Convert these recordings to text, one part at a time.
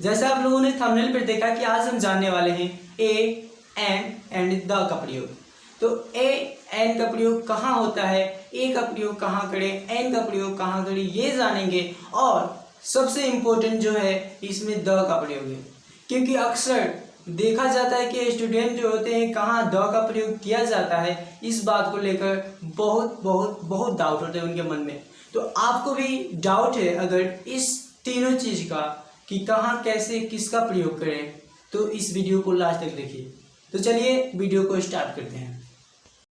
जैसे आप लोगों ने थंबनेल पर देखा कि आज हम जानने वाले हैं ए एंड द का प्रयोग। तो ए एन का प्रयोग कहाँ होता है, ए का प्रयोग कहाँ करें, एन का प्रयोग कहाँ करें, ये जानेंगे। और सबसे इम्पोर्टेंट जो है इसमें द का प्रयोग है, क्योंकि अक्सर देखा जाता है कि स्टूडेंट जो होते हैं कहाँ द का प्रयोग किया जाता है, इस बात को लेकर बहुत बहुत बहुत डाउट होते हैं उनके मन में। तो आपको भी डाउट है अगर इस तीनों चीज़ का कि कहाँ कैसे किसका प्रयोग करें, तो इस वीडियो को लास्ट तक देखिए। तो चलिए वीडियो को स्टार्ट करते हैं।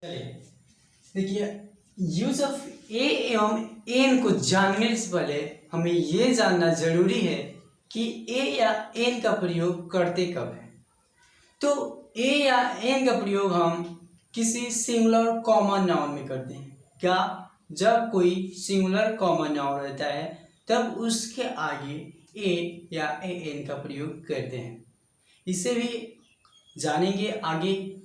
चलिए देखिए, यूज ऑफ ए एवं एन को जानने से पहले हमें ये जानना जरूरी है कि ए या एन का प्रयोग करते कब है। तो ए या एन का प्रयोग हम किसी सिंगुलर कॉमन नाउन में करते हैं। क्या? जब कोई सिंगुलर कॉमन नाउन रहता है तब उसके आगे ए या एन का प्रयोग करते हैं। इसे भी जानेंगे आगे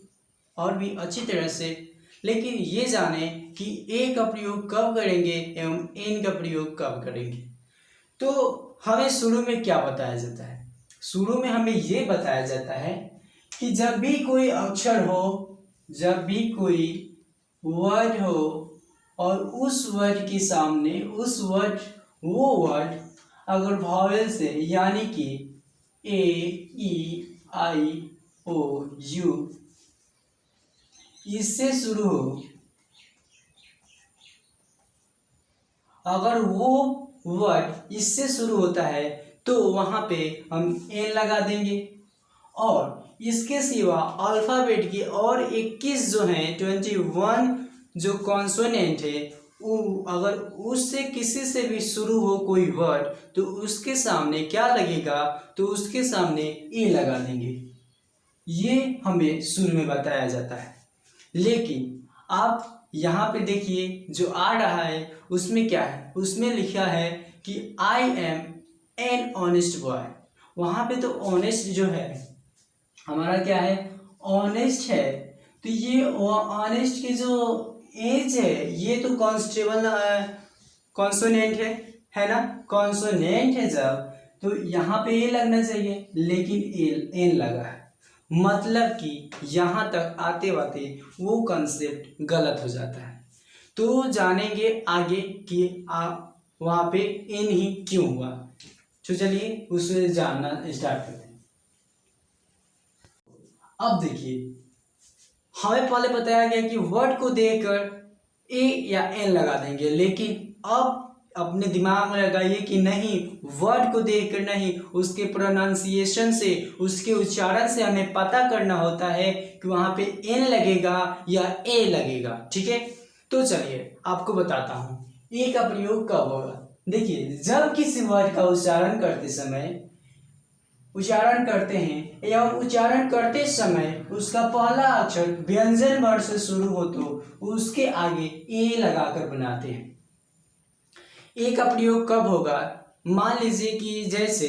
और भी अच्छी तरह से, लेकिन ये जाने कि ए का प्रयोग कब करेंगे एवं एन का प्रयोग कब करेंगे। तो हमें शुरू में क्या बताया जाता है? शुरू में हमें ये बताया जाता है कि जब भी कोई अक्षर हो, जब भी कोई वर्ड हो और उस वर्ड के सामने वो वर्ड अगर वॉवेल से यानी कि ए ई आई ओ यू इससे शुरू हो, अगर वो वर्ड इससे शुरू होता है तो वहाँ पे हम एन लगा देंगे। और इसके सिवा अल्फ़ाबेट की और 21 जो हैं 21 जो कॉन्सोनेंट है, अगर उससे किसी से भी शुरू हो कोई वर्ड तो उसके सामने क्या लगेगा, तो उसके सामने ए लगा देंगे। ये हमें शुरू में बताया जाता है। लेकिन आप यहाँ पे देखिए जो आ रहा है उसमें क्या है, उसमें लिखा है कि I am an honest boy. वहाँ पे तो ऑनेस्ट जो है हमारा क्या है, ऑनेस्ट है। तो ये ऑनेस्ट की जो एज है ये तो कॉन्स्टेबल कॉन्सोनेंट है ना, कॉन्सोनेंट है जब, तो यहाँ पे ए लगना चाहिए, लेकिन एन लगा है। मतलब कि यहाँ तक आते आते वो कंसेप्ट गलत हो जाता है। तो जानेंगे आगे कि वहाँ पे एन ही क्यों हुआ। तो चलिए उसे जानना स्टार्ट करते हैं। अब देखिए, हमें पहले बताया गया कि वर्ड को देखकर ए या एन लगा देंगे, लेकिन अब अपने दिमाग में लगाइए कि नहीं, वर्ड को देखकर नहीं, उसके प्रोनाउंसिएशन से, उसके उच्चारण से हमें पता करना होता है कि वहाँ पे एन लगेगा या ए लगेगा। ठीक है, तो चलिए आपको बताता हूँ ए का प्रयोग कब होगा। देखिए, जब किसी वर्ड का उच्चारण करते हैं एवं उच्चारण करते समय उसका पहला अक्षर व्यंजन वर्ण से शुरू हो तो उसके आगे ए लगाकर बनाते हैं। ए का प्रयोग कब होगा? मान लीजिए कि जैसे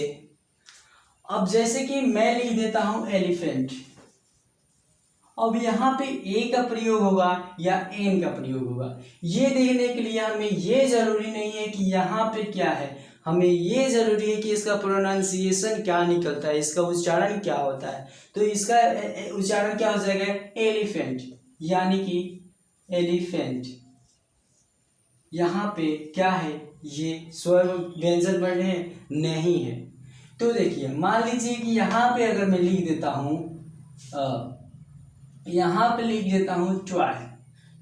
कि मैं लिख देता हूं एलिफेंट, अब यहाँ पे ए का प्रयोग होगा या एन का प्रयोग होगा। ये देखने के लिए हमें ये जरूरी नहीं है कि यहाँ पे क्या है, हमें ये जरूरी है कि इसका प्रोनाउंसिएशन क्या निकलता है, इसका उच्चारण क्या होता है। तो इसका उच्चारण क्या हो जाएगा, एलिफेंट, यानी कि एलिफेंट। यहाँ पे क्या है, ये स्वर व्यंजन वर्ण है, नहीं है। तो देखिए, मान लीजिए कि यहाँ पे अगर मैं लिख देता हूँ ट्वाय,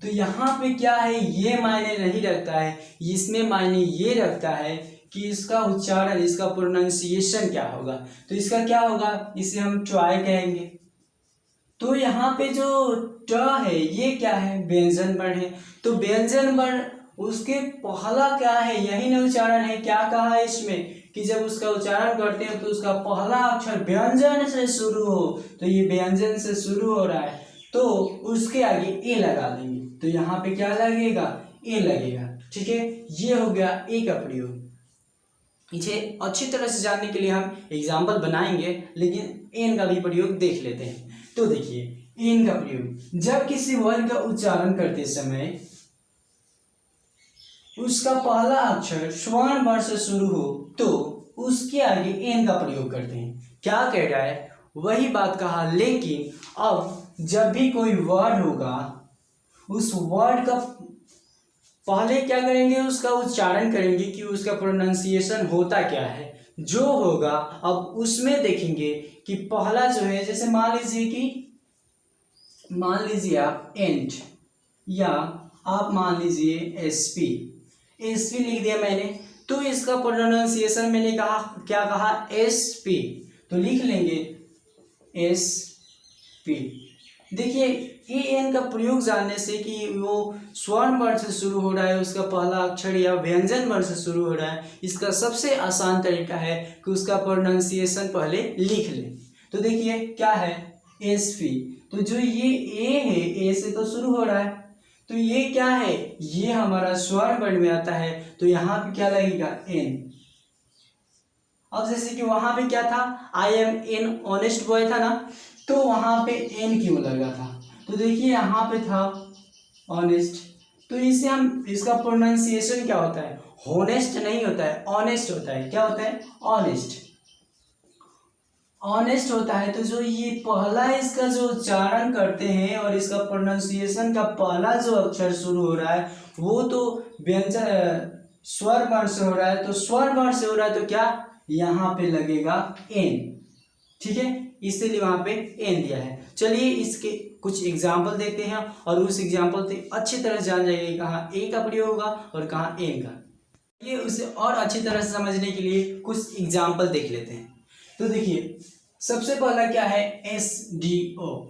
तो यहाँ पे क्या है, ये मायने नहीं रखता है, इसमें मायने ये रखता है कि इसका उच्चारण, इसका प्रोनाउंसिएशन क्या होगा। तो इसका क्या होगा, इसे हम ट्वाय कहेंगे। तो यहाँ पे जो ट है ये क्या है, व्यंजन वर्ण है। तो व्यंजन वर्ण उसके पहला क्या है, यही ना उच्चारण है। क्या कहा है इसमें कि जब उसका उच्चारण करते हैं तो उसका पहला अक्षर व्यंजन से शुरू हो, तो ये व्यंजन से शुरू हो रहा है तो उसके आगे ए लगा देंगे। तो यहाँ पे क्या लगेगा, ए लगेगा। ठीक है, ये हो गया ए का प्रयोग। इसे अच्छी तरह से जानने के लिए हम एग्जाम्पल बनाएंगे, लेकिन एन का भी प्रयोग देख लेते हैं। तो देखिए, एन का प्रयोग जब किसी वर्ड का उच्चारण करते समय उसका पहला अक्षर स्वर्ण वर्ण से शुरू हो तो उसके आगे एन का प्रयोग करते हैं। क्या कह रहा है, वही बात कहा, लेकिन अब जब भी कोई वर्ड होगा उस वर्ड का पहले क्या करेंगे, उसका उच्चारण करेंगे कि उसका प्रोनाउंसिएशन होता क्या है। जो होगा अब उसमें देखेंगे कि पहला जो है, जैसे मान लीजिए आप एंड, या आप मान लीजिए एसपी लिख दिया मैंने, तो इसका प्रोनाउंसिएशन मैंने कहा, क्या कहा, एसपी, तो लिख लेंगे एसपी। देखिए ए एन का प्रयोग जानने से कि वो स्वर्ण वर्ण से शुरू हो रहा है, उसका पहला अक्षर या व्यंजन वर्ण से शुरू हो रहा है, इसका सबसे आसान तरीका है कि उसका प्रोनाउंसिएशन पहले लिख लें। तो देखिए क्या है, एस पी, तो जो ये ए है, ए से तो शुरू हो रहा है, तो ये क्या है, ये हमारा स्वर्ण वर्ण में आता है, तो यहाँ पे क्या लगेगा, एन। अब जैसे कि वहां पे क्या था, I am an honest boy था ना, तो वहां पे एन क्यों लगा था, तो देखिए यहाँ पे था ऑनेस्ट, तो इसे हम, इसका प्रोनाउंसिएशन क्या होता है, होनेस्ट नहीं होता है, ऑनेस्ट होता है। क्या होता है, ऑनेस्ट, ऑनेस्ट होता है। तो जो ये पहला इसका जो उच्चारण करते हैं और इसका प्रोनाउंसिएशन का पहला जो अक्षर शुरू हो रहा है वो तो व्यंजन स्वर वर्ण से हो रहा है, तो स्वर वर्ण से हो रहा है, तो क्या यहाँ पे लगेगा एन, ठीक है, इसीलिए वहां पे एन दिया है। चलिए इसके कुछ एग्जाम्पल देखते हैं और उस एग्जाम्पल से अच्छी तरह जान जाएंगे कहाँ ए का प्रयोग होगा और कहाँ एन का। ये उसे और अच्छी तरह से समझने के लिए कुछ एग्जाम्पल देख लेते हैं। तो देखिए सबसे पहला क्या है, एस डी ओ,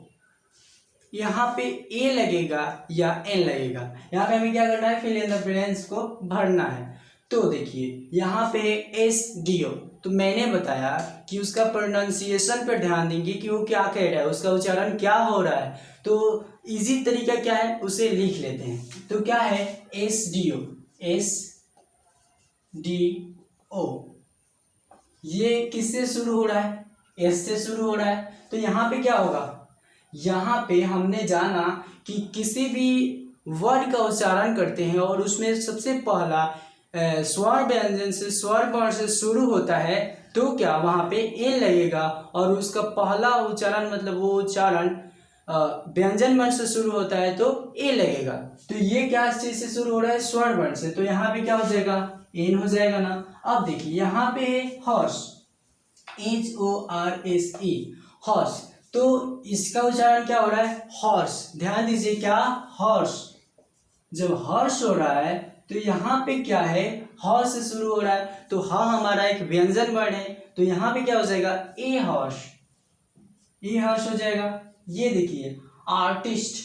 यहाँ पे ए लगेगा या एन लगेगा, यहाँ पे हमें क्या करना है, फिल इन द ब्लैंक्स को भरना है। तो देखिए यहाँ पे एस डी ओ, तो मैंने बताया कि उसका प्रोनाउंसिएशन पर ध्यान देंगे कि वो क्या कह रहा है, उसका उच्चारण क्या हो रहा है। तो इजी तरीका क्या है, उसे लिख लेते हैं। तो क्या है, S D O, S D O, ये किससे शुरू हो रहा है, एस से शुरू हो रहा है। तो यहाँ पे क्या होगा, यहाँ पे हमने जाना कि किसी भी वर्ड का उच्चारण करते हैं और उसमें सबसे पहला स्वर व्यंजन से, स्वर वर्ण से शुरू होता है, तो क्या वहाँ पे एन लगेगा और उसका पहला उच्चारण मतलब वो उच्चारण व्यंजन वर्ण से शुरू होता है तो ए लगेगा। तो ये क्या चीज से शुरू हो रहा है, स्वर वर्ण से, तो यहाँ पे क्या हो जाएगा, एन हो जाएगा ना। अब देखिए यहाँ पे है हॉर्स, HORSE, हॉर्स, तो इसका उच्चारण क्या हो रहा है, हॉर्स। ध्यान दीजिए क्या, हॉर्स, जब हॉर्स हो रहा है तो यहाँ पे क्या है, हॉर्स से शुरू हो रहा है, तो हाँ हमारा एक व्यंजन वर्ण है, तो यहाँ पे क्या हो जाएगा, ए हॉर्स, ए हॉर्स हो जाएगा। ये देखिए आर्टिस्ट,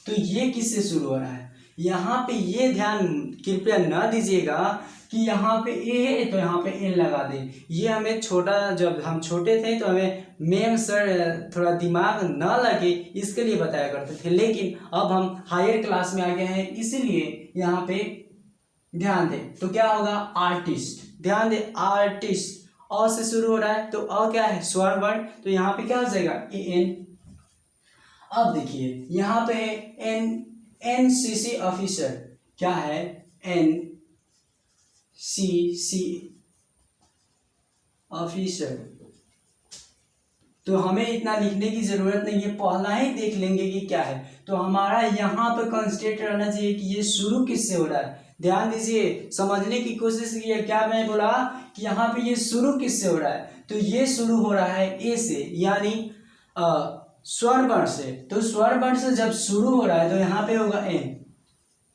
तो ये किससे शुरू हो रहा है, यहाँ पे ये ध्यान कृपया न दीजिएगा कि यहाँ पे ए है तो यहाँ पे एन लगा दें। ये हमें छोटा, जब हम छोटे थे तो हमें मैम सर थोड़ा दिमाग न लगे इसके लिए बताया करते थे, लेकिन अब हम हायर क्लास में आ गए हैं इसीलिए यहाँ पे ध्यान दें। तो क्या होगा, आर्टिस्ट, ध्यान दें आर्टिस्ट, अ से शुरू हो रहा है, तो अ क्या है, स्वर वर्ण, तो यहाँ पे क्या हो जाएगा, ए एन। अब देखिए यहाँ पे NCC ऑफिसर, क्या है, NCC ऑफिसर, तो हमें इतना लिखने की जरूरत नहीं है, पहला ही देख लेंगे कि क्या है। तो हमारा यहाँ पे कंसंट्रेट रहना चाहिए कि ये शुरू किससे हो रहा है। ध्यान दीजिए, समझने की कोशिश कीजिए, क्या मैं बोला कि यहाँ पे ये शुरू किससे हो रहा है, तो ये शुरू हो रहा है ए से, यानी स्वर वर्ण से। तो स्वर वर्ण से जब शुरू हो रहा है तो यहाँ पे होगा एन,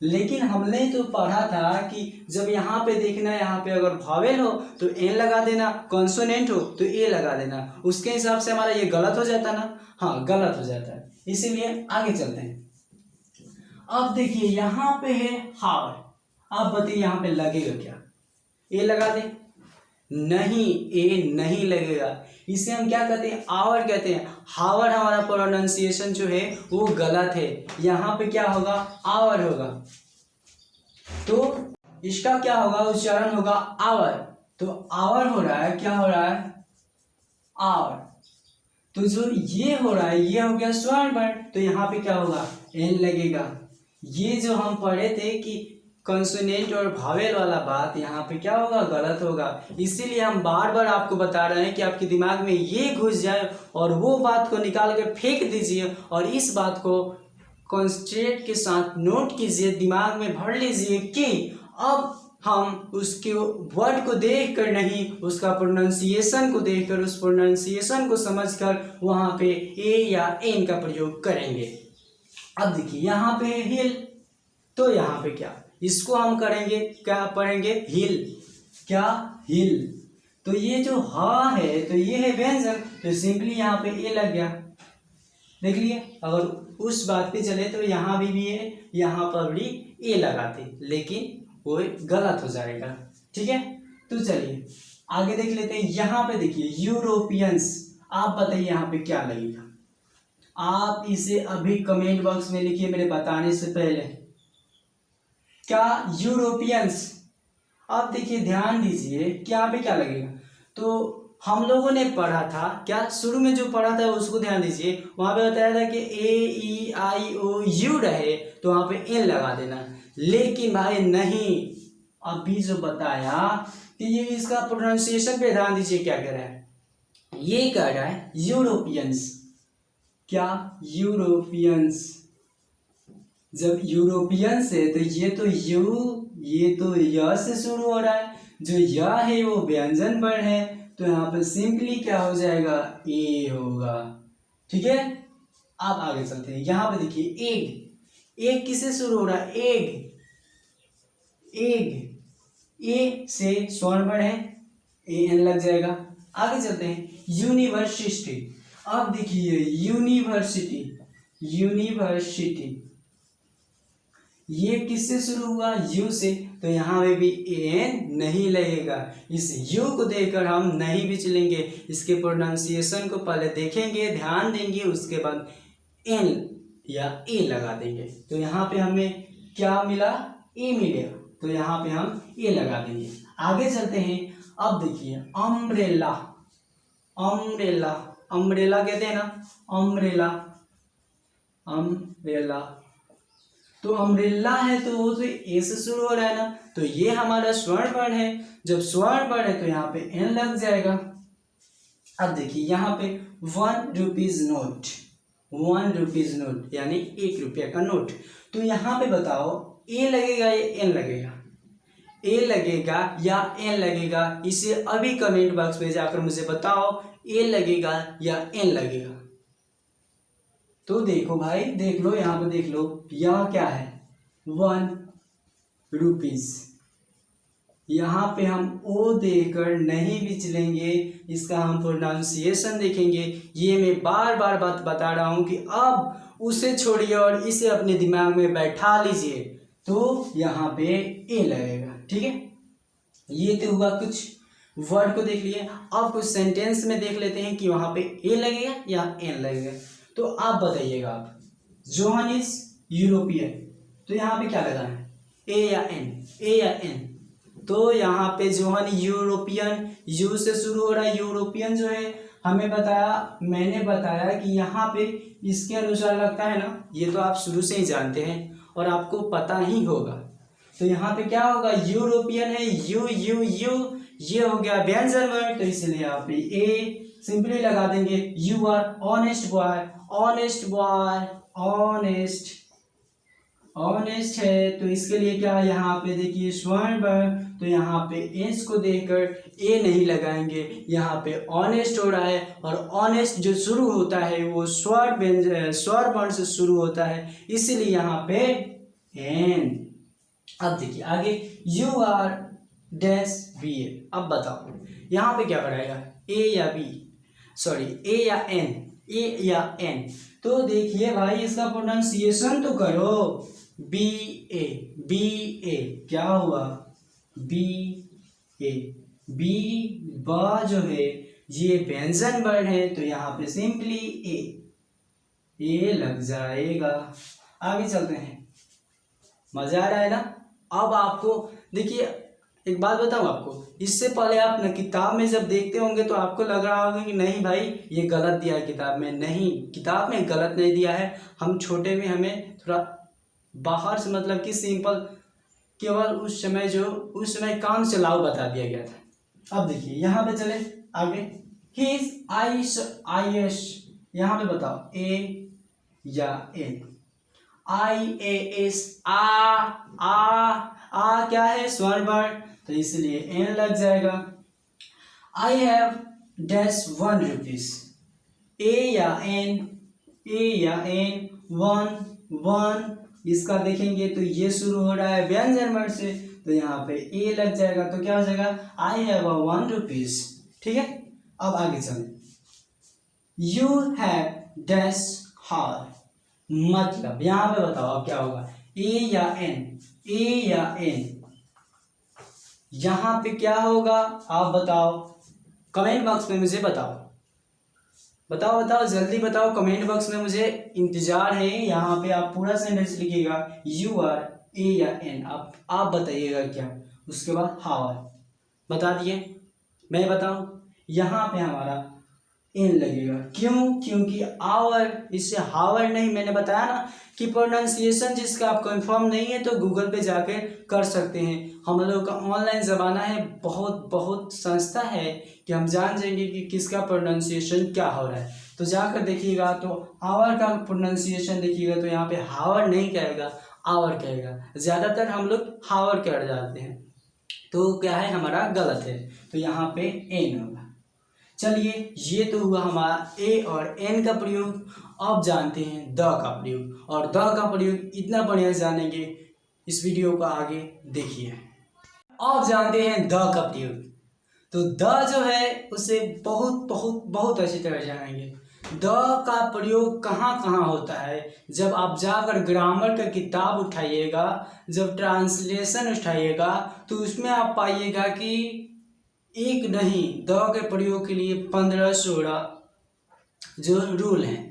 लेकिन हमने तो पढ़ा था कि जब यहाँ पे देखना है, यहाँ पे अगर वॉवेल हो तो एन लगा देना, कॉन्सोनेंट हो तो ए लगा देना, उसके हिसाब से हमारा ये गलत हो जाता ना, हाँ गलत हो जाता है, इसीलिए आगे चलते हैं। अब देखिए यहाँ पे है हावर, आप बताइए यहाँ पे लगेगा क्या, ए लगा दे, नहीं ए नहीं लगेगा, इसे हम क्या कहते हैं, आवर कहते हैं। हावर हमारा प्रोनाउंसिएशन जो है वो गलत है, यहाँ पे क्या होगा, आवर होगा, तो इसका क्या होगा, उच्चारण होगा आवर, तो आवर हो रहा है, क्या हो रहा है, आवर, तो जो ये हो रहा है ये हो गया स्वर वर्ण, तो यहाँ पे क्या होगा, एन लगेगा। ये जो हम पढ़े थे कि कॉन्सोनेंट और भावेल वाला बात यहाँ पे क्या होगा, गलत होगा। इसीलिए हम बार बार आपको बता रहे हैं कि आपके दिमाग में ये घुस जाए और वो बात को निकाल कर फेंक दीजिए और इस बात को कॉन्सेंट्रेट के साथ नोट कीजिए, दिमाग में भर लीजिए कि अब हम उसके वर्ड को देखकर नहीं, उसका प्रोनाउंसिएशन को देखकर, उस प्रोनाउंसिएशन को समझकर वहाँ पे ए या एन का प्रयोग करेंगे। अब देखिए यहाँ पे है हिल, तो यहाँ पे क्या, इसको हम करेंगे, क्या पढ़ेंगे, हिल। क्या, हिल। तो ये जो हा है तो ये है व्यंजन, तो सिंपली यहाँ पे ए लग गया। देख लिए, अगर उस बात पे चले तो यहाँ भी है, यहाँ पर भी ए लगाते, लेकिन वो गलत हो जाएगा। ठीक है, तो चलिए आगे देख लेते हैं। यहाँ पे देखिए यूरोपियंस, आप बताइए यहाँ पे क्या लगेगा। आप इसे अभी कमेंट बॉक्स में लिखिए मेरे बताने से पहले। क्या, यूरोपियंस। अब देखिए ध्यान दीजिए कि यहाँ पे क्या लगेगा। तो हम लोगों ने पढ़ा था क्या, शुरू में जो पढ़ा था उसको ध्यान दीजिए। वहाँ पे बताया था कि ए ई आई ओ यू रहे तो वहाँ पे एन लगा देना, लेकिन भाई नहीं, अभी जो बताया कि ये इसका प्रोनाउंसिएशन पे ध्यान दीजिए क्या कह रहा है। ये कह रहा है यूरोपियंस। क्या, यूरोपियंस। जब यूरोपियंस है तो ये तो य से शुरू हो रहा है, जो य है वो व्यंजन वर्ण है, तो यहाँ पे सिंपली क्या हो जाएगा, ए होगा। ठीक है, आप आगे चलते हैं। यहाँ पे देखिए एग, एग किससे शुरू हो रहा है, एग, एग, ए से स्वर्ण वर्ण है, ए एन लग जाएगा। आगे चलते हैं, यूनिवर्सिटी। अब देखिए यूनिवर्सिटी, यूनिवर्सिटी ये किससे शुरू हुआ, यू से, तो यहाँ में भी एन नहीं लगेगा। इस यू को देखकर हम नहीं भी चलेंगे, इसके प्रोनाउंसिएशन को पहले देखेंगे, ध्यान देंगे, उसके बाद एन या ए लगा देंगे। तो यहाँ पे हमें क्या मिला, ए मिलेगा, तो यहाँ पे हम ए लगा देंगे। आगे चलते हैं। अब देखिए अम्ब्रेला, अम्ब्रेला, अम्ब्रेला कहते हैं ना, अम्ब्रेला, अम्ब्रेला। तो अम्ब्रेला है तो वो तो ए से शुरू हो रहा है ना, तो ये हमारा स्वर्ण वर्ण है। जब स्वर्ण वर्ण है तो यहाँ पे एन लग जाएगा। अब देखिए यहाँ पे 1 रुपीज नोट, 1 रुपीज नोट यानी 1 रुपया का नोट। तो यहाँ पे बताओ ए लगेगा या एन लगेगा, ए लगेगा या एन लगेगा, इसे अभी कमेंट बॉक्स में जाकर मुझे बताओ, ए लगेगा या एन लगेगा। तो देखो भाई, देख लो, यहाँ पे देख लो, यह क्या है, 1 रुपीज। यहाँ पे हम ओ देकर नहीं विचलेंगे, इसका हम प्रोनाउंसिएशन देखेंगे। ये मैं बार बार बात बता रहा हूँ कि अब उसे छोड़िए और इसे अपने दिमाग में बैठा लीजिए, तो यहाँ पे ए लगेगा। ठीक है, ये तो हुआ कुछ वर्ड को देख लिए। अब कुछ सेंटेंस में देख लेते हैं कि वहाँ पे ए लगेगा या एन लगेगा। तो आप बताइएगा, आप जोहन इज यूरोपियन, तो यहाँ पे क्या लगाना है, ए या एन, ए या एन। तो यहाँ पे जोहन यूरोपियन, यू से शुरू हो रहा है, यूरोपियन जो है हमें बताया, मैंने बताया कि यहाँ पे इसके अनुसार लगता है ना, ये तो आप शुरू से ही जानते हैं और आपको पता ही होगा। तो यहाँ पे क्या होगा, यूरोपियन है, यू यू यू, ये हो गया व्यंजन वर्ण, तो इसलिए यहाँ पे ए सिंपली लगा देंगे। You are honest boy, honest boy, honest, honest है, तो इसके लिए क्या, यहाँ पे देखिए स्वर्ण वर्ण, तो यहाँ पे एस को देखकर ए नहीं लगाएंगे, यहाँ पे ऑनेस्ट हो रहा है, और ऑनेस्ट जो शुरू होता है वो स्वर वर्ण से शुरू होता है, इसलिए यहाँ पे एन। अब देखिए आगे, यू आर डैश बी ए। अब बताओ यहाँ पे क्या पढ़ाएगा, ए या बी, सॉरी ए या एन, ए या एन। तो देखिए भाई इसका प्रोनाउंसिएशन तो करो, बी ए, बी ए क्या हुआ, बी ए, बी बा जो है ये व्यंजन वर्ण है, तो यहाँ पे सिंपली ए लग जाएगा। आगे चलते हैं, मजा आ रहा है ना। अब आपको देखिए एक बात बताऊं आपको, इससे पहले आप न किताब में जब देखते होंगे तो आपको लग रहा होगा कि नहीं भाई ये गलत दिया है किताब में। नहीं, किताब में गलत नहीं दिया है, हम छोटे में हमें थोड़ा बाहर से मतलब कि सिंपल केवल उस समय काम चलाओ बता दिया गया था। अब देखिए यहाँ पे चले आगे, हिज IS, यहाँ पे बताओ ए या एन। IAS, आ क्या है, स्वर वर्ण, तो इसलिए एन लग जाएगा। I have dash 1 rupees, ए या एन, वन, इसका देखेंगे तो ये शुरू हो रहा है व्यंजन वर्ण से, तो यहाँ पे ए लग जाएगा, तो क्या हो जाएगा, आई हैव 1 रुपीज। ठीक है, अब आगे चलें, यू हैव डैश हार, मतलब यहाँ पे बताओ अब क्या होगा, ए या एन, यहाँ पे क्या होगा आप बताओ, कमेंट बॉक्स में मुझे बताओ जल्दी बताओ, कमेंट बॉक्स में मुझे इंतजार है। यहाँ पे आप पूरा सेंटेंस लिखिएगा, यू आर, ए या एन, आप बताइएगा क्या, उसके बाद हावर बता दिए, मैं बताऊं, यहाँ पे हमारा एन लगेगा, क्यों, क्योंकि आवर, इससे हावर नहीं, मैंने बताया ना कि प्रोनाउंसिएशन जिसका आप कंफर्म नहीं है तो गूगल पे जाकर कर सकते हैं। हम लोग का ऑनलाइन ज़माना है, बहुत संस्था है कि हम जान जाएंगे कि किसका प्रोनाउंसिएशन क्या हो रहा है, तो जाकर देखिएगा, तो आवर का प्रोनाउंसिएशन देखिएगा तो यहाँ पे हावर नहीं कहेगा, आवर कहेगा, ज़्यादातर हम लोग हावर कर जाते हैं, तो क्या है हमारा गलत है, तो यहाँ पे एन होगा। चलिए, ये तो हुआ हमारा ए और एन का प्रयोग। अब जानते हैं द का प्रयोग, और द का प्रयोग इतना बढ़िया जानेंगे, इस वीडियो को आगे देखिए। अब जानते हैं द का प्रयोग, तो द जो है उसे बहुत अच्छी तरह जानेंगे। द का प्रयोग कहाँ कहाँ होता है, जब आप जाकर ग्रामर का किताब उठाइएगा, जब ट्रांसलेशन उठाइएगा, तो उसमें आप पाइएगा कि एक नहीं, द के प्रयोग के लिए 15-16 जो रूल हैं,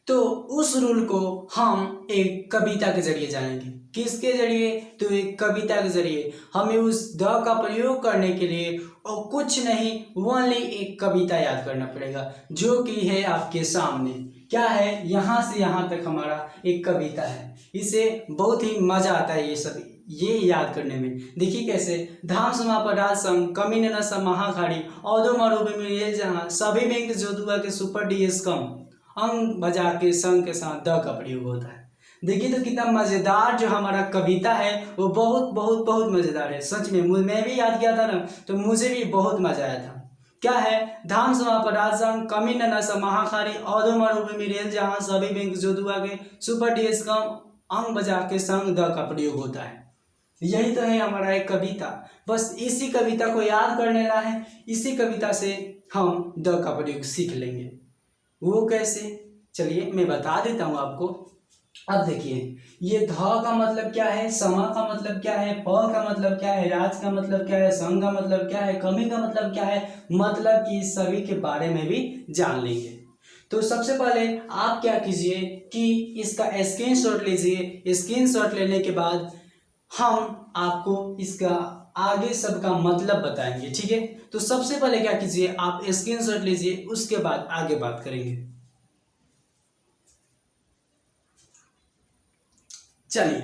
तो उस रूल को हम एक कविता के जरिए जानेंगे। किसके जरिए, तो एक कविता के जरिए हमें उस द का प्रयोग करने के लिए और कुछ नहीं, ओनली एक कविता याद करना पड़ेगा, जो कि है आपके सामने। क्या है, यहाँ से यहाँ तक हमारा एक कविता है, इसे बहुत ही मजा आता है ये याद करने में। देखिए कैसे, धाम समापराध संग कमी न महाखाड़ी औदो मरूबे में जहाँ सभी बैंक जोधुआ के सुपर डीएस कम अंग बजा के संग के साथ द का प्रयोग होता है। देखिए तो कितना मज़ेदार जो हमारा कविता है, वो बहुत मज़ेदार है सच में। मैं भी याद किया था ना, तो मुझे भी बहुत मजा आया था। क्या है, धाम समापराध संग कमी न महाखाड़ी औदो मरूबे में रेल जहाँ सभी बैंक जोधुआ के सुपर डीएस कम अंग बजा के संग द का प्रयोग होता है। यही तो है हमारा एक कविता, बस इसी कविता को याद कर लेना है, इसी कविता से हम द का प्रयोग सीख लेंगे। वो कैसे, चलिए मैं बता देता हूँ आपको। अब देखिए, ये ध का मतलब क्या है, समा का मतलब क्या है, प का मतलब क्या है, राज का मतलब क्या है, संग का मतलब क्या है, कमी का मतलब क्या है, मतलब कि सभी के बारे में भी जान लेंगे। तो सबसे पहले आप क्या कीजिए कि इसका स्क्रीनशॉट लीजिए। स्क्रीनशॉट लेने के बाद हम आपको इसका आगे सबका मतलब बताएंगे, ठीक है। तो सबसे पहले क्या कीजिए, आप स्क्रीनशॉट लीजिए, उसके बाद आगे बात करेंगे। चलिए,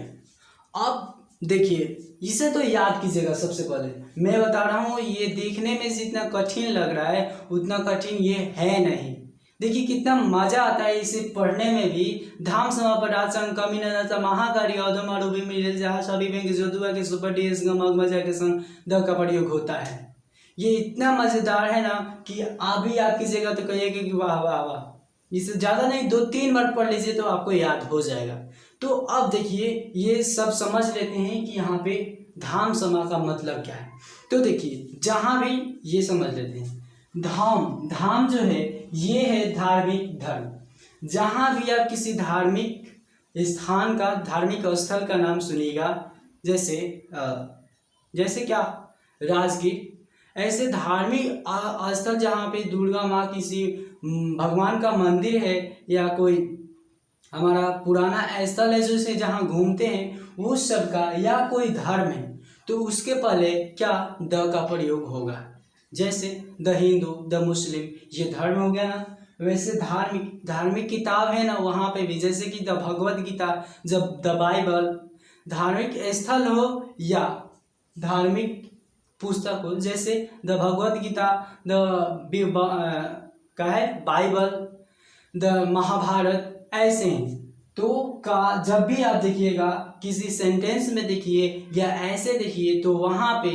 अब देखिए, इसे तो याद कीजिएगा। सबसे पहले मैं बता रहा हूँ, ये देखने में जितना कठिन लग रहा है उतना कठिन ये है नहीं। देखिए कितना मजा आता है इसे पढ़ने में भी। धाम समापराध संग कमी न महाकारी औदो मरूबी मिले जहाँ सभी बैंक जोधुआ के सुपर डीएस गमक मजा के संग द का प्रयोग होता है। ये इतना मजेदार है ना कि आप भी याद कीजिएगा तो कहिएगा कि वाह वाह वाह। इससे ज़्यादा नहीं, 2-3 बार पढ़ लीजिए तो आपको याद हो जाएगा। तो अब देखिए, ये सब समझ लेते हैं कि यहाँ पे धाम समा का मतलब क्या है। तो देखिए, जहाँ भी ये समझ लेते हैं, धाम जो है ये है धार्मिक धर्म। जहाँ भी आप किसी धार्मिक स्थान का, धार्मिक स्थल का नाम सुनिएगा, जैसे क्या, राजगीर, ऐसे धार्मिक स्थल जहाँ पे दुर्गा माँ, किसी भगवान का मंदिर है, या कोई हमारा पुराना स्थल है जैसे जहाँ घूमते हैं, उस सब का, या कोई धर्म है, तो उसके पहले क्या, द का प्रयोग होगा। जैसे द हिंदू, द मुस्लिम, ये धर्म हो गया ना। वैसे धार्मिक किताब है ना, वहाँ पे भी, जैसे कि द भगवद गीता, जब द बाइबल, धार्मिक स्थल हो या धार्मिक पुस्तक हो, जैसे द भगवत गीता, क्या है बाइबल, द महाभारत, ऐसे हैं। तो का जब भी आप देखिएगा किसी सेंटेंस में देखिए या ऐसे देखिए तो वहाँ पे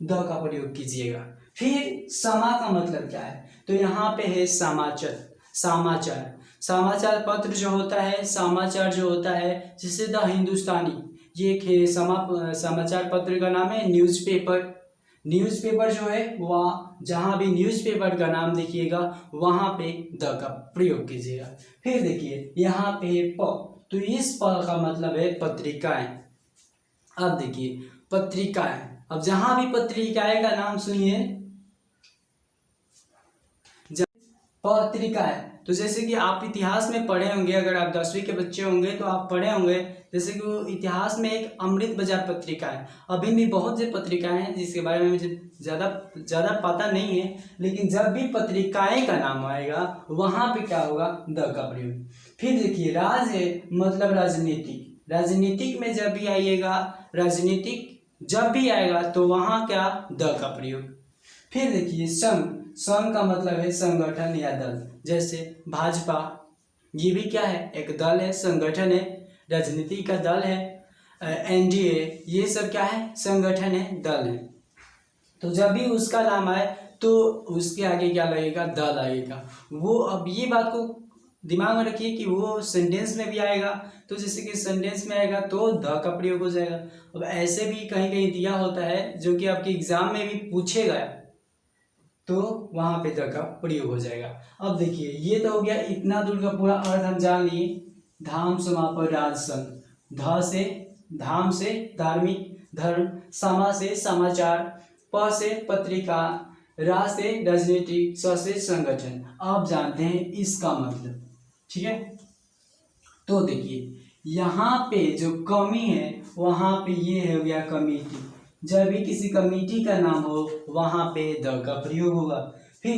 द का प्रयोग कीजिएगा। फिर समा का मतलब क्या है, तो यहाँ पे है समाचार। समाचार, समाचार पत्र जो होता है, समाचार जो होता है, जैसे द हिंदुस्तानी, ये एक समाचार पत्र का नाम है। न्यूज़पेपर, न्यूज़पेपर जो है वह जहाँ भी न्यूज़पेपर का नाम देखिएगा वहाँ पे द का प्रयोग कीजिएगा। फिर देखिए यहाँ पे है प, तो इस प का मतलब है पत्रिकाएं। अब देखिए पत्रिकाएं, अब जहाँ भी पत्रिकाएं का नाम सुनिए, पत्रिकाएं, तो जैसे कि आप इतिहास में पढ़े होंगे, अगर आप 10वीं के बच्चे होंगे तो आप पढ़े होंगे, जैसे कि वो इतिहास में एक अमृत बाजार पत्रिका है। अभी भी बहुत सी पत्रिकाएं हैं जिसके बारे में मुझे ज़्यादा पता नहीं है, लेकिन जब भी पत्रिकाएं का नाम आएगा वहाँ पे क्या होगा, द का प्रयोग। फिर देखिए राज मतलब राजनीति, राजनीतिक में जब भी आइएगा, राजनीतिक जब भी आएगा तो वहाँ क्या, द का प्रयोग। फिर देखिए संघ, संघ का मतलब है संगठन या दल, जैसे भाजपा, ये भी क्या है, एक दल है, संगठन है, राजनीति का दल है। एनडीए, ये सब क्या है, संगठन है, दल है। तो जब भी उसका नाम आए तो उसके आगे क्या लगेगा, द लगेगा। वो अब ये बात को दिमाग में रखिए कि वो सेंटेंस में भी आएगा, तो जैसे कि सेंटेंस में आएगा तो द का प्रयोग हो जाएगा। अब ऐसे भी कहीं कहीं दिया होता है जो कि आपके एग्जाम में भी पूछेगा, तो वहाँ पे द का प्रयोग हो जाएगा। अब देखिए ये तो हो गया, इतना दूर का पूरा अर्थ हम जान लिए। धाम समापर राज संघ, ध से धाम से धार्मिक धर्म, समा से समाचार, प से पत्रिका, रा से राजनीति, स से संगठन। आप जानते हैं इसका मतलब, ठीक है। तो देखिए यहाँ पे जो कमी है वहाँ पे ये हो गया कमिटी, जब भी किसी कमेटी का नाम हो वहाँ पे द का प्रयोग होगा। फिर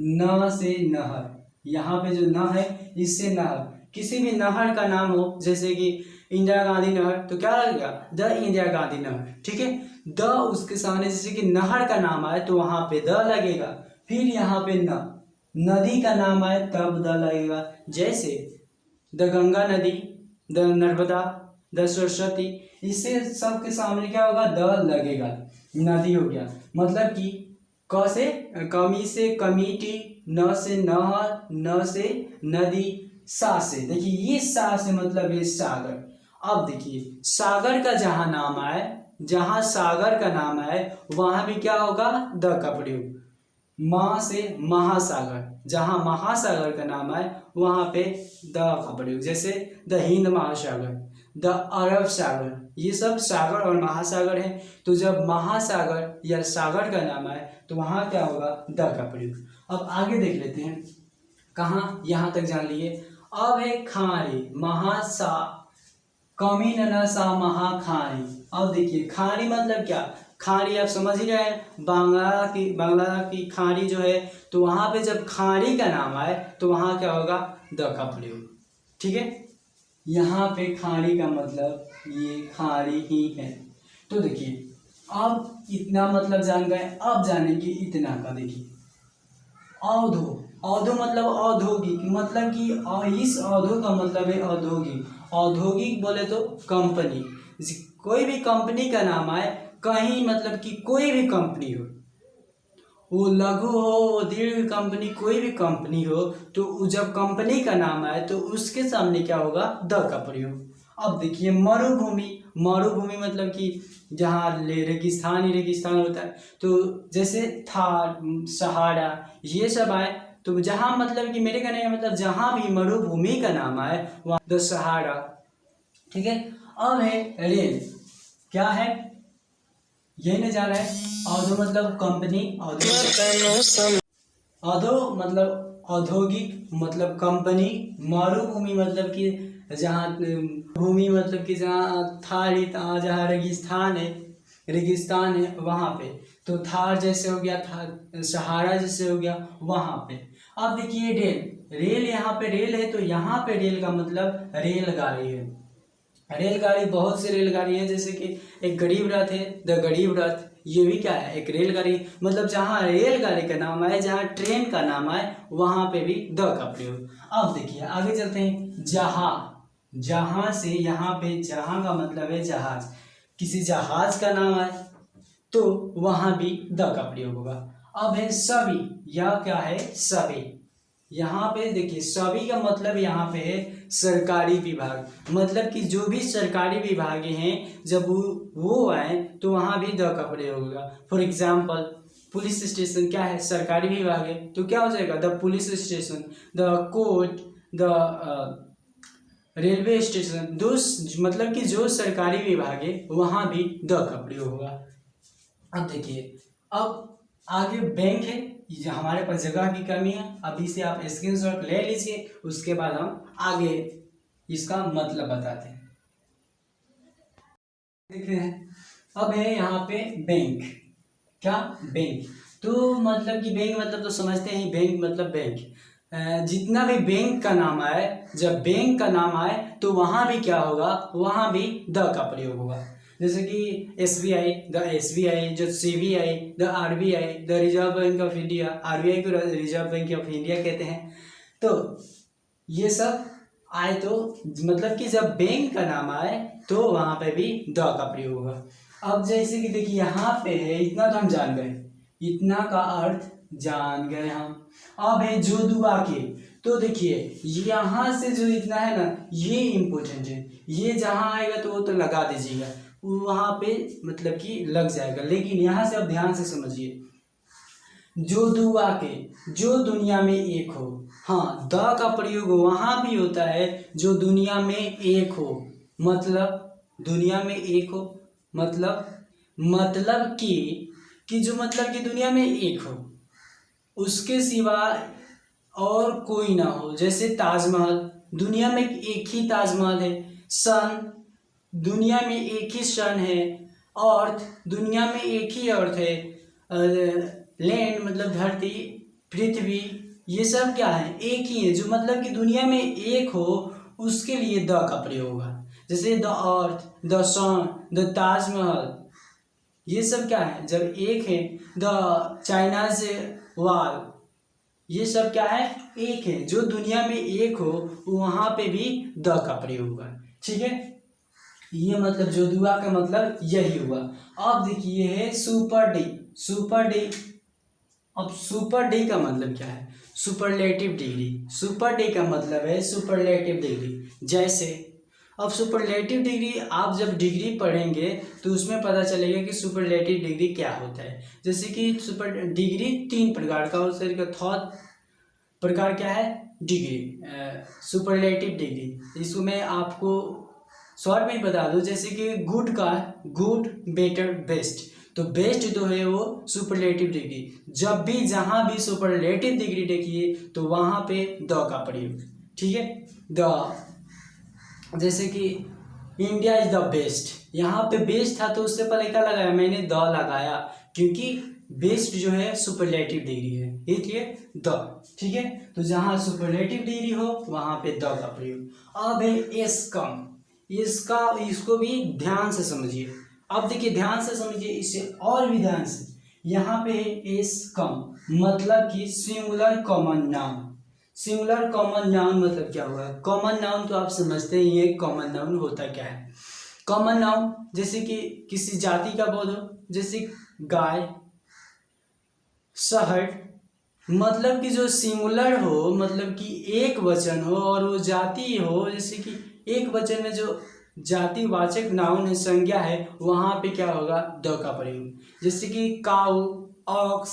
न से नहर, यहाँ पे जो न है इससे नहर, किसी भी नहर का नाम हो, जैसे कि इंदिरा गांधी नहर, तो क्या लगेगा, द इंदिरा गांधी नहर, ठीक है। द उसके सामने जैसे कि नहर का नाम आए तो वहाँ पे द लगेगा। फिर यहाँ पे न, नदी का नाम आए तब द लगेगा, जैसे द गंगा नदी, द नर्मदा, द सरस्वती, इससे सब के सामने क्या होगा, द लगेगा। नदी हो गया, मतलब कि क से कमी से कमिटी, न से नहर, न से नदी, सा से, देखिए ये सा से मतलब है सागर। अब देखिए सागर का जहाँ नाम आए, जहाँ सागर का नाम आए वहाँ भी क्या होगा, द का प्रयोग। माँ से महासागर, जहाँ महासागर का नाम आए वहाँ पे द का प्रयोग, जैसे द हिंद महासागर, द अरब सागर, ये सब सागर और महासागर हैं। तो जब महासागर या सागर का नाम आए तो वहाँ क्या होगा, द का प्रयोग। अब आगे देख लेते हैं, कहाँ, यहाँ तक जान लिए। अब है खारी, महासा, कमी न सा महाखारी। अब देखिए खारी मतलब क्या, खारी आप समझ ही रहे हैं, बांग्ला की खारी जो है, तो वहाँ पे जब खारी का नाम आए तो वहाँ क्या होगा, द का प्रयोग, ठीक है। यहाँ पे खारी का मतलब ये खारी ही है। तो देखिए अब इतना मतलब जान गए, अब जानेंगे इतना का। देखिए औधो, औधो मतलब औद्योगिक, मतलब कि इस औधो का मतलब है औद्योगिक। औद्योगिक बोले तो कंपनी, कोई भी कंपनी का नाम आए कहीं, मतलब कि कोई भी कंपनी हो, वो लघु हो वो दीर्घ कंपनी, कोई भी कंपनी हो, तो जब कंपनी का नाम आए तो उसके सामने क्या होगा, द का प्रयोग। अब देखिए मरुभूमि, मरुभूमि मतलब कि जहाँ रेगिस्तान ही रेगिस्तान होता है, तो जैसे थार, सहारा, ये सब आए तो जहाँ, मतलब कि मेरे कहने का मतलब जहाँ भी मरुभूमि का नाम आए वहाँ द सहारा, ठीक है। अब है रेल, क्या है, यही नहीं जाना है। औधो मतलब कंपनी, औधो मतलब औद्योगिक, मतलब कंपनी, मरुभूमि मतलब कि जहाँ भूमि, मतलब कि जहाँ थार, जहाँ रेगिस्तान है, रेगिस्तान है वहाँ पे, तो थार जैसे हो गया, थार सहारा जैसे हो गया वहाँ पे। अब देखिए रेल, रेल यहाँ पे रेल है तो यहाँ पे रेल का मतलब रेलगाड़ी है, रेलगाड़ी, बहुत सी रेलगाड़ी है, जैसे कि एक गरीब रथ है, द गरीब रथ, ये भी क्या है, एक रेलगाड़ी। मतलब जहाँ रेलगाड़ी का नाम आए, जहाँ ट्रेन का नाम आए, वहाँ पे भी द का प्रयोग। अब देखिए आगे चलते हैं। जहाँ, जहाँ से यहाँ पे जहाँ का मतलब है जहाज, किसी जहाज का नाम आए तो वहाँ भी द का प्रयोग होगा। अब है सभी, यह क्या है, सभी। यहाँ पे देखिए सभी का मतलब यहाँ पे है सरकारी विभाग, मतलब कि जो भी सरकारी विभाग हैं जब वो आए तो वहाँ भी द का प्रयोग होगा। फॉर एग्जाम्पल पुलिस स्टेशन क्या है, सरकारी विभाग है, तो क्या हो जाएगा, the police station. The court, the railway station, दो, मतलब कि जो सरकारी विभाग है वहाँ भी द का प्रयोग होगा। अब देखिए, अब आगे बैंक है, ये हमारे पास जगह की कमी है, अभी से आप स्क्रीनशॉट ले लीजिए, उसके बाद हम आगे इसका मतलब बताते हैं। देख रहे हैं, अब है यहाँ पे बैंक, क्या, बैंक। तो मतलब कि बैंक मतलब तो समझते हैं, बैंक मतलब बैंक। जितना भी बैंक का नाम आए, जब बैंक का नाम आए तो वहाँ भी क्या होगा, वहाँ भी द का प्रयोग होगा। जैसे कि SBI, द SBI, जो CBI, the RBI, the reserve bank of India, RBI को रिजर्व बैंक ऑफ इंडिया कहते हैं। तो ये सब आए तो मतलब कि जब बैंक का नाम आए तो वहाँ पे भी द का प्रयोग होगा। अब जैसे कि देखिए यहाँ पे है, इतना तो हम जान गए, इतना का अर्थ जान गए हम। अब है जो दुआ के, तो देखिए यहाँ से जो इतना है ना, ये इम्पोर्टेंट है, ये जहाँ आएगा तो वो तो लगा दीजिएगा, वहाँ पे मतलब कि लग जाएगा, लेकिन यहाँ से अब ध्यान से समझिए। जो दुआ के, जो दुनिया में एक हो, हाँ द का प्रयोग वहाँ भी होता है जो दुनिया में एक हो, मतलब दुनिया में एक हो, मतलब कि जो मतलब कि दुनिया में एक हो, उसके सिवा और कोई ना हो। जैसे ताजमहल, दुनिया में एक ही ताजमहल है। सन, दुनिया में एक ही सन है। अर्थ, दुनिया में एक ही अर्थ है। लैंड मतलब धरती, पृथ्वी, ये सब क्या है, एक ही है। जो मतलब कि दुनिया में एक हो उसके लिए द का प्रयोग होगा। जैसे the earth, the sun, the Taj Mahal, ये सब क्या है, जब एक है। द चाइनाज वॉल, ये सब क्या है, एक है। जो दुनिया में एक हो वहाँ पे भी द का प्रयोग होगा। ठीक है, ये मतलब जो दुआ का मतलब यही हुआ। अब देखिए है सुपर डी, सुपर डी। अब सुपर डी का मतलब क्या है, सुपरलेटिव डिग्री। सुपर डी का मतलब है सुपरलेटिव डिग्री। जैसे अब सुपरलेटिव डिग्री आप जब डिग्री पढ़ेंगे तो उसमें पता चलेगा कि सुपरलेटिव डिग्री क्या होता है। जैसे कि सुपर डिग्री 3 प्रकार का होता है। थर्ड प्रकार क्या है, डिग्री, सुपरलेटिव डिग्री। इसको मैं आपको शॉर्ट में बता दूं, जैसे कि गुड का गुड, बेटर, बेस्ट। तो बेस्ट जो है वो सुपरलेटिव डिग्री। जब भी जहाँ भी सुपरलेटिव डिग्री देखिए तो वहाँ पे द का प्रयोग। ठीक है, द, जैसे कि इंडिया इज द बेस्ट, यहाँ पे बेस्ट था तो उससे पहले क्या लगाया, मैंने द लगाया, क्योंकि बेस्ट जो है सुपरलेटिव डिग्री है, ये द। ठीक है, तो जहाँ सुपरलेटिव डिग्री हो वहाँ पे द का प्रयोग। अब है एस कम, इसको भी ध्यान से समझिए। अब देखिए ध्यान से समझिए इसे, और भी ध्यान से। यहाँ पे है एस कम, मतलब कि singular common noun. Singular common noun मतलब क्या हुआ, कॉमन नाउन तो आप समझते ही हैं, कॉमन नाउन होता क्या है। कॉमन नाउन जैसे कि किसी जाति का बोल दो, जैसे गाय, शहर, मतलब कि जो सिंगुलर हो, मतलब कि एक वचन हो, और वो जाति हो, जैसे कि एक वचन में जो जातिवाचक नाउन है, संज्ञा है, वहाँ पे क्या होगा, द का प्रयोग। जैसे कि काऊ, ऑक्स,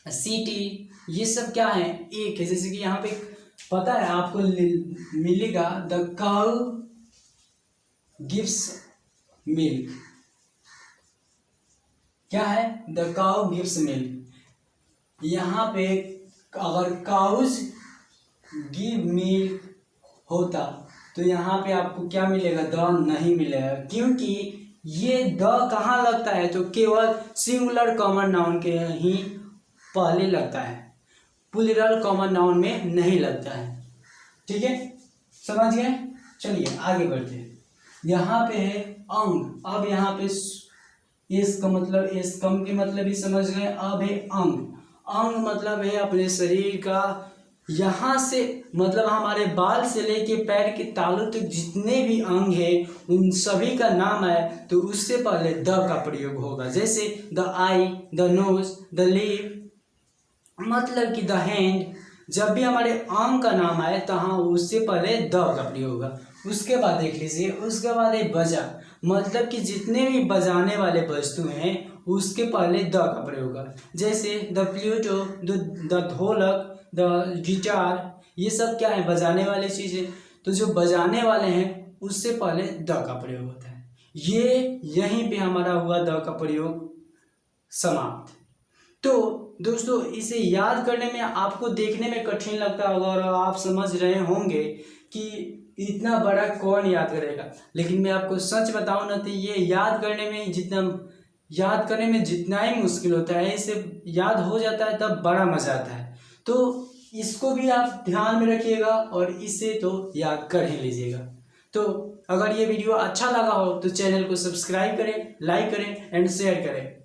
सिटी, ये सब क्या है, एक है। जैसे कि यहाँ पे पता है आपको मिलेगा, द काऊ गिव्स मिल्क, क्या है, द काऊ गिव्स मिल्क। यहाँ पे अगर काउज गिव मिल्क होता तो यहाँ पे आपको क्या मिलेगा, द नहीं मिलेगा, क्योंकि ये द कहाँ लगता है, तो केवल सिंगुलर कॉमन नाउन के ही पहले लगता है, प्लूरल कॉमन नाउन में नहीं लगता है। ठीक है, समझ गए, चलिए आगे बढ़ते हैं। यहाँ पे है अंग। अब यहाँ पे इस का मतलब, इस कम के मतलब भी समझ गए। अब है अंग। अंग मतलब है अपने शरीर का, यहाँ से मतलब हमारे बाल से लेके पैर के तालू तक जितने भी अंग है उन सभी का नाम है तो उससे पहले द का प्रयोग होगा। जैसे the I, the nose, the lip, मतलब कि द हैंड। जब भी हमारे अंग का नाम आए तो हाँ उससे पहले द का प्रयोग होगा। उसके बाद देख लीजिए, उसके बाद है बजा, मतलब कि जितने भी बजाने वाले वस्तु हैं उसके पहले द का प्रयोग होगा। जैसे द प्लूटो, द ढोलक, द गिटार, ये सब क्या है, बजाने वाली चीज़ें। तो जो बजाने वाले हैं उससे पहले द का प्रयोग होता है। ये यहीं पे हमारा हुआ द का प्रयोग समाप्त। तो दोस्तों इसे याद करने में आपको देखने में कठिन लगता होगा और आप समझ रहे होंगे कि इतना बड़ा कौन याद करेगा, लेकिन मैं आपको सच बताऊं ना तो ये याद करने में जितना ही मुश्किल होता है, इसे याद हो जाता है तब बड़ा मजा आता है। तो इसको भी आप ध्यान में रखिएगा और इसे तो याद कर ही लीजिएगा। तो अगर ये वीडियो अच्छा लगा हो तो चैनल को सब्सक्राइब करें, लाइक करें एंड शेयर करें।